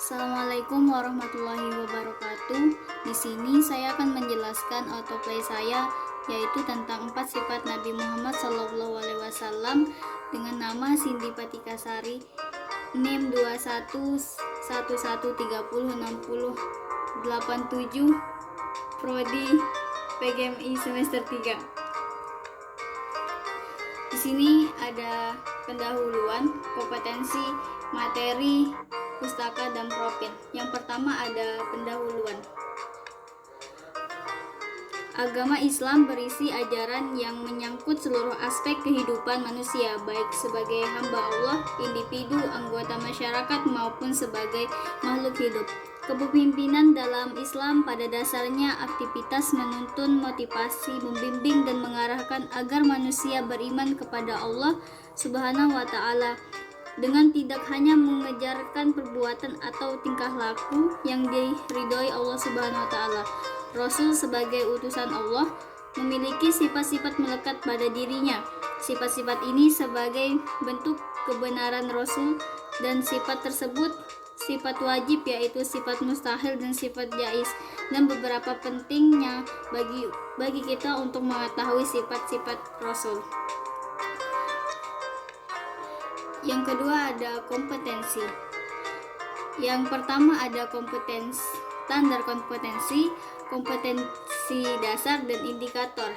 Assalamualaikum warahmatullahi wabarakatuh. Di sini saya akan menjelaskan autoplay saya, yaitu tentang 4 sifat Nabi Muhammad SAW dengan nama Cindy Patikasari, NIM 2111306087, Prodi PGMI semester 3. Di sini ada pendahuluan, kompetensi, materi, pustaka, dan profil. Yang pertama ada pendahuluan. Agama Islam berisi ajaran yang menyangkut seluruh aspek kehidupan manusia, baik sebagai hamba Allah, individu, anggota masyarakat, maupun sebagai makhluk hidup. Kepemimpinan dalam Islam pada dasarnya aktivitas menuntun, motivasi, membimbing, dan mengarahkan agar manusia beriman kepada Allah Subhanahu wa Ta'ala dengan tidak hanya mengejarkan perbuatan atau tingkah laku yang diridhoi Allah Subhanahu wa Ta'ala. Rasul sebagai utusan Allah memiliki sifat-sifat melekat pada dirinya. Sifat-sifat ini sebagai bentuk kebenaran Rasul, dan sifat tersebut sifat wajib, yaitu sifat mustahil dan sifat jaiz, dan beberapa pentingnya bagi kita untuk mengetahui sifat-sifat Rasul. Yang kedua ada kompetensi. Yang pertama ada standar kompetensi dasar, dan indikator.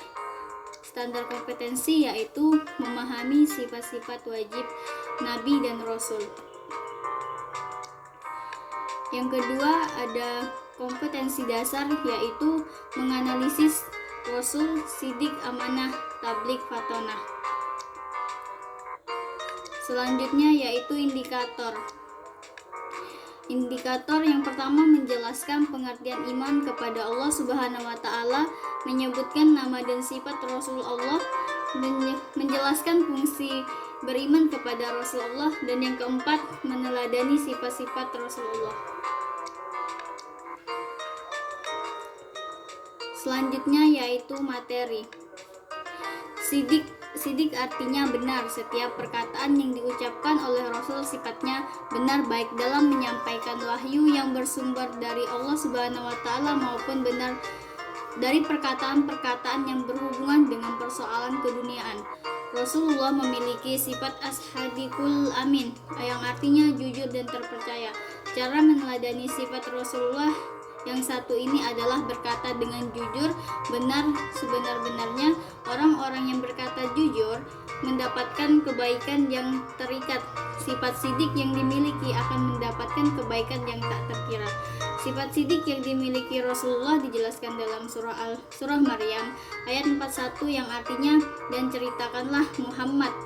Standar kompetensi yaitu memahami sifat-sifat wajib Nabi dan Rasul. Yang kedua ada kompetensi dasar, yaitu menganalisis Rasul, sidik, amanah, tabligh, fatonah. Selanjutnya yaitu indikator. Indikator yang pertama menjelaskan pengertian iman kepada Allah Subhanahu wa Ta'ala, menyebutkan nama dan sifat Rasulullah, menjelaskan fungsi beriman kepada Rasulullah, dan yang keempat meneladani sifat-sifat Rasulullah. Selanjutnya yaitu materi. Sidik artinya benar. Setiap perkataan yang diucapkan oleh Rasul sifatnya benar, baik dalam menyampaikan wahyu yang bersumber dari Allah Subhanahu wa Ta'ala maupun benar dari perkataan-perkataan yang berhubungan dengan persoalan keduniaan. Rasulullah memiliki sifat as-sadiqul amin, yang artinya jujur dan terpercaya. Cara meneladani sifat Rasulullah yang satu ini adalah berkata dengan jujur, benar sebenar-benarnya. Orang-orang yang berkata jujur mendapatkan kebaikan yang terikat. Sifat sidik yang dimiliki akan mendapatkan kebaikan yang tak terkira. Sifat sidik yang dimiliki Rasulullah dijelaskan dalam surah Maryam ayat 41, yang artinya, dan ceritakanlah Muhammad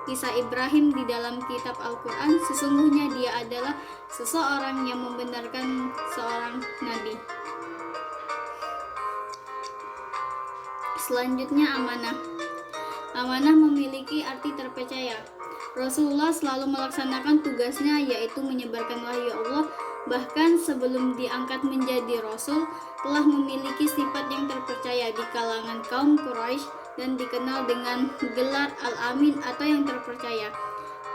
kisah Ibrahim di dalam kitab Al-Quran, sesungguhnya dia adalah seseorang yang membenarkan seorang nabi. Selanjutnya amanah. Amanah memiliki arti terpercaya. Rasulullah selalu melaksanakan tugasnya, yaitu menyebarkan wahyu Allah. Bahkan sebelum diangkat menjadi Rasul, telah memiliki sifat yang terpercaya di kalangan kaum Quraisy dan dikenal dengan gelar Al-Amin atau yang terpercaya.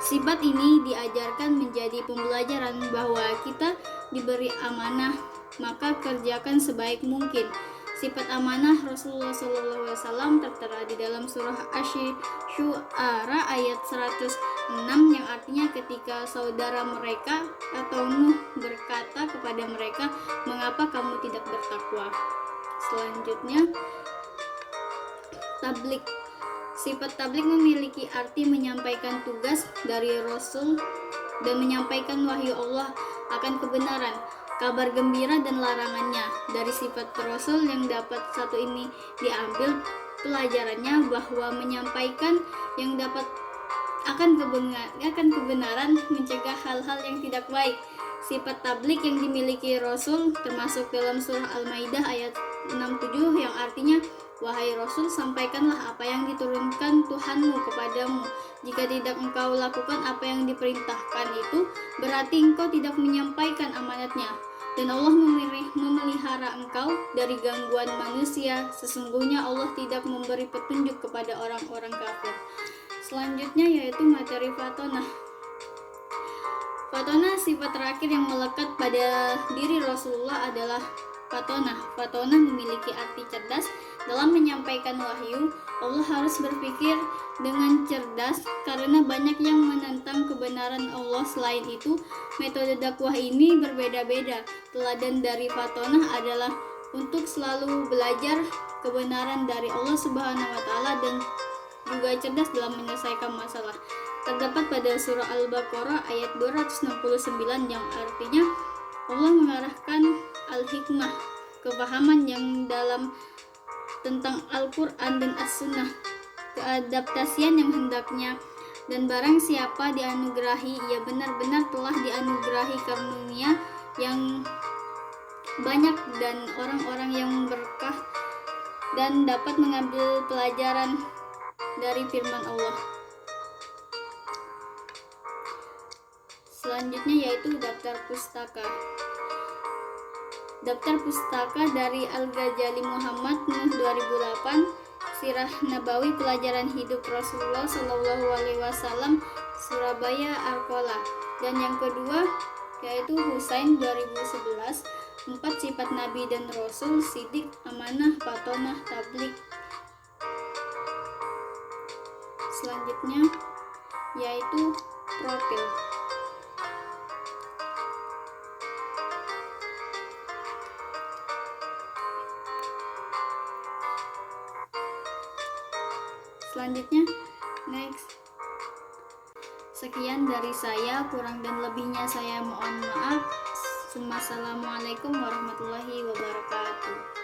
Sifat ini diajarkan menjadi pembelajaran bahwa kita diberi amanah, maka kerjakan sebaik mungkin. Sifat amanah Rasulullah SAW tertera di dalam surah Asy-Syu'ara ayat 106, yang artinya ketika saudara mereka atau Nuh berkata kepada mereka, mengapa kamu tidak bertakwa? Selanjutnya tabligh. Sifat tabligh memiliki arti menyampaikan tugas dari Rasul dan menyampaikan wahyu Allah akan kebenaran, kabar gembira, dan larangannya. Dari sifat Rasul yang dapat satu ini diambil pelajarannya bahwa menyampaikan yang dapat akan kebenaran, mencegah hal-hal yang tidak baik. Sifat tabligh yang dimiliki Rasul termasuk dalam surah Al-Maidah ayat 67, yang artinya, wahai Rasul, sampaikanlah apa yang diturunkan Tuhanmu kepadamu. Jika tidak engkau lakukan apa yang diperintahkan itu, berarti engkau tidak menyampaikan amanatnya. Dan Allah memelihara engkau dari gangguan manusia. Sesungguhnya Allah tidak memberi petunjuk kepada orang-orang kafir. Selanjutnya yaitu materi fatonah. Fatonah, sifat terakhir yang melekat pada diri Rasulullah adalah fatonah. Fatonah memiliki arti cerdas. Dalam menyampaikan wahyu, Allah harus berpikir dengan cerdas karena banyak yang menentang kebenaran Allah. Selain itu, metode dakwah ini berbeda-beda. Teladan dari fatonah adalah untuk selalu belajar kebenaran dari Allah Subhanahu wa taala dan juga cerdas dalam menyelesaikan masalah. Terdapat pada surah Al-Baqarah ayat 269 yang artinya Allah mengarahkan al-hikmah, kepahaman yang dalam tentang Al-Quran dan As-Sunnah, keadaptasian yang hendaknya, dan barang siapa dianugerahi, ia benar-benar telah dianugerahi karunia yang banyak dan orang-orang yang berkah dan dapat mengambil pelajaran dari firman Allah. Selanjutnya yaitu daftar pustaka. Daftar pustaka dari Al-Ghazali Muhammad Nuh 2008, Sirah Nabawi Pelajaran Hidup Rasulullah Shallallahu Alaihi Wasallam, Surabaya Arkola. Dan yang kedua yaitu Husain 2011, 4 Sifat Nabi dan Rasul, Sidik, Amanah, Fatonah, Tablik. Selanjutnya yaitu profil. Selanjutnya, next. Sekian dari saya, kurang dan lebihnya saya mohon maaf. Wassalamualaikum warahmatullahi wabarakatuh.